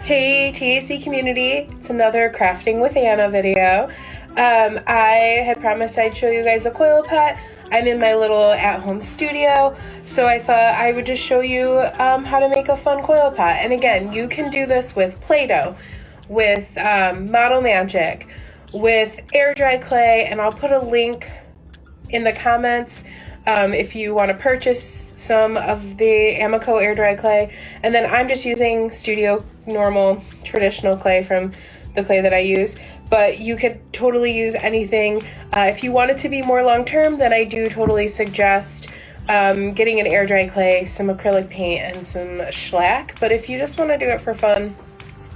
Hey TAC community, it's another Crafting with Anna video. I had promised I'd show you guys a coil pot. I'm in my little at-home studio, so I thought I would just show you how to make a fun coil pot. And again, you can do this with Play-Doh, with Model Magic, with air dry clay, and I'll put a link in the comments if you want to purchase some of the Amico air dry clay. And then I'm just using studio normal traditional clay from the clay that I use, but you could totally use anything. If you want it to be more long-term, then I do totally suggest getting an air dry clay, some acrylic paint, and some shellac. But if you just want to do it for fun,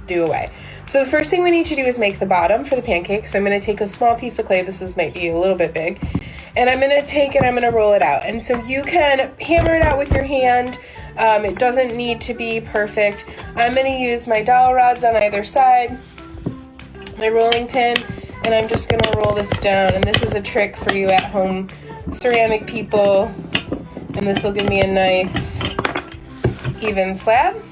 do away. So the first thing we need to do is make the bottom for the pancake. So I'm going to take a small piece of clay. This might be a little bit big. And I'm going to take it, I'm going to roll it out. And so you can hammer it out with your hand. It doesn't need to be perfect. I'm going to use my dowel rods on either side, my rolling pin, and I'm just going to roll this down. And this is a trick for you at home ceramic people. And this will give me a nice even slab.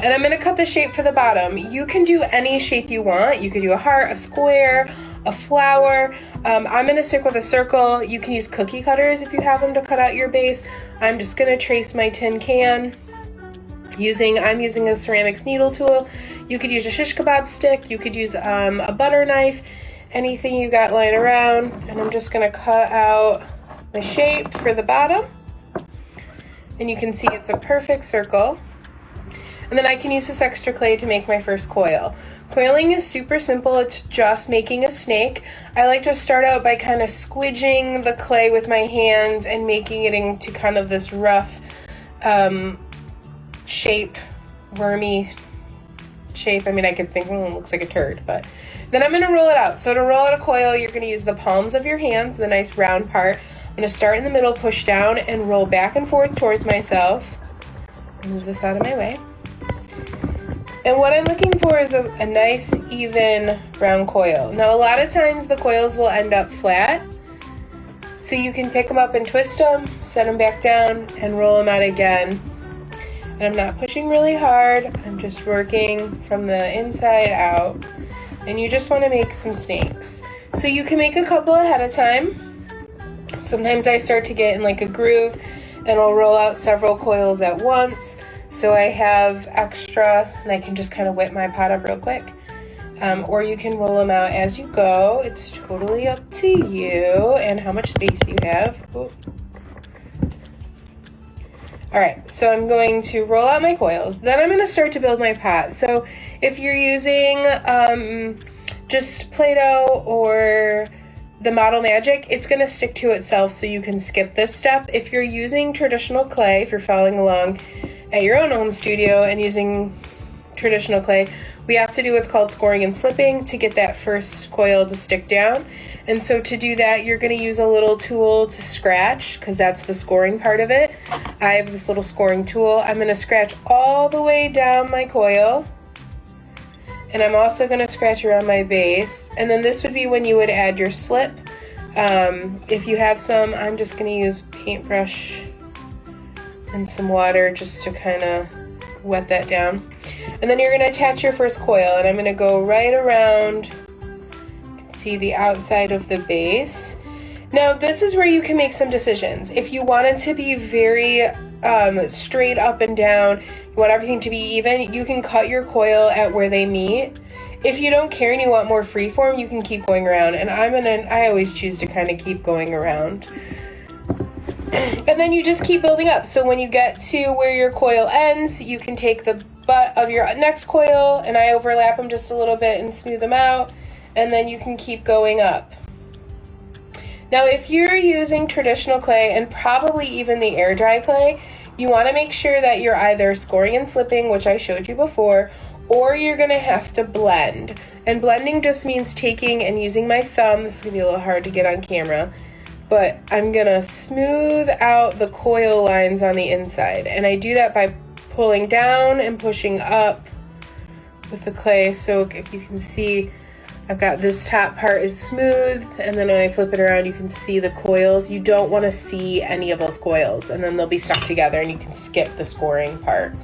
And I'm going to cut the shape for the bottom. You can do any shape you want. You could do a heart, a square, a flower. I'm going to stick with a circle. You can use cookie cutters if you have them to cut out your base. I'm just going to trace my tin can I'm using a ceramics needle tool. You could use a shish kebab stick. You could use a butter knife, anything you got lying around. And I'm just going to cut out my shape for the bottom. And you can see it's a perfect circle. And then I can use this extra clay to make my first coil. Coiling is super simple. It's just making a snake. I like to start out by kind of squidging the clay with my hands and making it into kind of this rough shape, wormy shape. I mean, I could think, it looks like a turd, but then I'm going to roll it out. So to roll out a coil, you're going to use the palms of your hands, the nice round part. I'm going to start in the middle, push down, and roll back and forth towards myself. Move this out of my way. And what I'm looking for is a nice, even, round coil. Now, a lot of times the coils will end up flat, so you can pick them up and twist them, set them back down, and roll them out again. And I'm not pushing really hard. I'm just working from the inside out. And you just want to make some snakes. So you can make a couple ahead of time. Sometimes I start to get in like a groove, and I'll roll out several coils at once. So I have extra, and I can just kind of whip my pot up real quick. Or you can roll them out as you go. It's totally up to you and how much space you have. Ooh. All right, so I'm going to roll out my coils. Then I'm going to start to build my pot. So if you're using just Play-Doh or the Model Magic, it's going to stick to itself, so you can skip this step. If you're using traditional clay, if you're following along at your own home studio and using traditional clay, we have to do what's called scoring and slipping to get that first coil to stick down. And so to do that, you're going to use a little tool to scratch, because that's the scoring part of it. I have this little scoring tool. I'm going to scratch all the way down my coil, and I'm also going to scratch around my base. And then this would be when you would add your slip. If you have some, I'm just going to use paintbrush and some water just to kind of wet that down. And then you're going to attach your first coil, and I'm going to go right around, you can see the outside of the base. Now this is where you can make some decisions. If you want it to be very straight up and down, you want everything to be even, you can cut your coil at where they meet. If you don't care and you want more freeform, you can keep going around, and I always choose to kind of keep going around. And then you just keep building up. So when you get to where your coil ends, you can take the butt of your next coil, and I overlap them just a little bit and smooth them out, and then you can keep going up. Now if you're using traditional clay, and probably even the air dry clay, you want to make sure that you're either scoring and slipping, which I showed you before, or you're going to have to blend. And blending just means taking and using my thumb. This is going to be a little hard to get on camera, but I'm gonna smooth out the coil lines on the inside. And I do that by pulling down and pushing up with the clay. So if you can see, I've got this top part is smooth, and then when I flip it around, you can see the coils. You don't wanna see any of those coils, and then they'll be stuck together and you can skip the scoring part.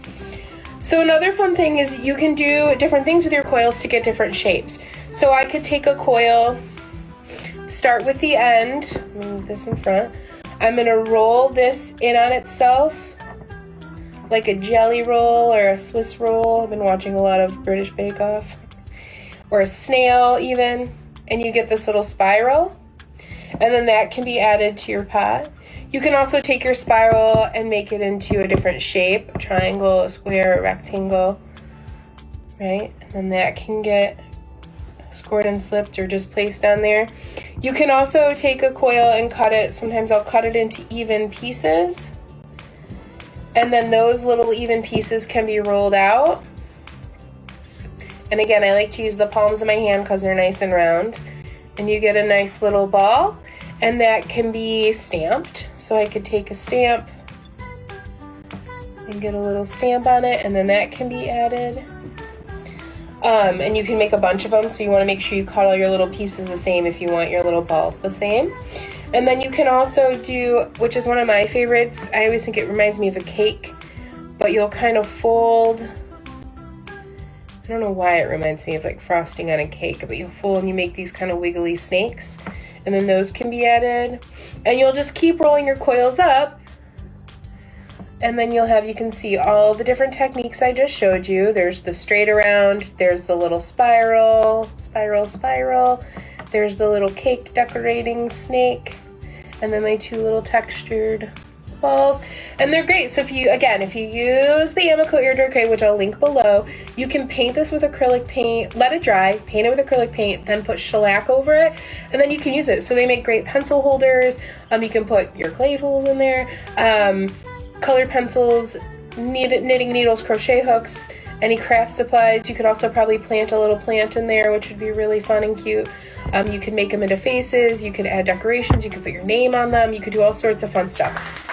So another fun thing is you can do different things with your coils to get different shapes. So I could take a coil, start with the end, move this in front. I'm gonna roll this in on itself like a jelly roll or a Swiss roll. I've been watching a lot of British Bake Off. Or a snail even, and you get this little spiral. And then that can be added to your pot. You can also take your spiral and make it into a different shape, a triangle, a square, a rectangle, right? And then that can get scored and slipped or just placed on there. You can also take a coil and cut it. Sometimes I'll cut it into even pieces. And then those little even pieces can be rolled out. And again, I like to use the palms of my hand because they're nice and round. And you get a nice little ball. And that can be stamped. So I could take a stamp and get a little stamp on it, and then that can be added. And you can make a bunch of them, so you want to make sure you cut all your little pieces the same if you want your little balls the same. And then you can also do, which is one of my favorites, I always think it reminds me of a cake, but you'll kind of fold, I don't know why it reminds me of like frosting on a cake, but you fold and you make these kind of wiggly snakes. And then those can be added. And you'll just keep rolling your coils up. And then you'll have, you can see all the different techniques I just showed you. There's the straight around, there's the little spiral, spiral. There's the little cake decorating snake. And then my two little textured balls. And they're great. So if you use the Amaco ear tray, which I'll link below, you can paint this with acrylic paint, let it dry, paint it with acrylic paint, then put shellac over it, and then you can use it. So they make great pencil holders. You can put your clay tools in there, colored pencils, knitting needles, crochet hooks, any craft supplies. You could also probably plant a little plant in there, which would be really fun and cute. You can make them into faces, you could add decorations, you could put your name on them, you could do all sorts of fun stuff.